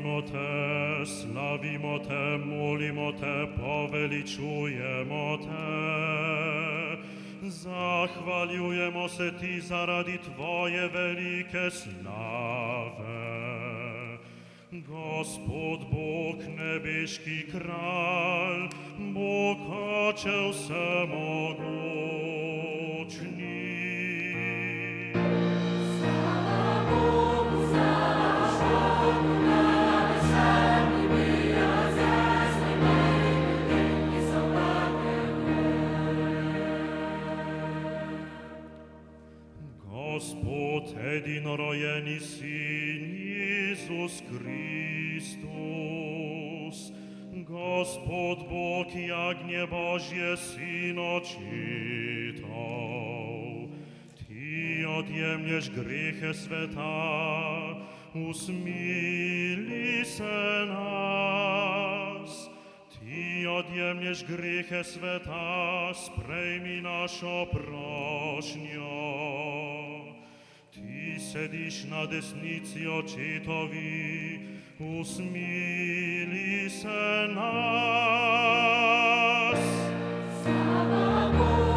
Chwalimo Te, slavimo Te, molimo Te, poveličujemo Te. Zahvaljujemo se Ti zaradi Tvoje velike slave. Gospod Bog, nebeški kralj, Bog Oče vsemogočni. Gospod, edinorojeni Sin, Iisus Hristos, Gospod Bog, jagnje Božje, Sin očitov, Ti odjemlješ grehe sveta, usmili se nas. Ti odjemlješ grehe sveta, sprejmi našo prošnjo. Ti sediš na desnici očetovi, usmili se nas. Slava Bogu.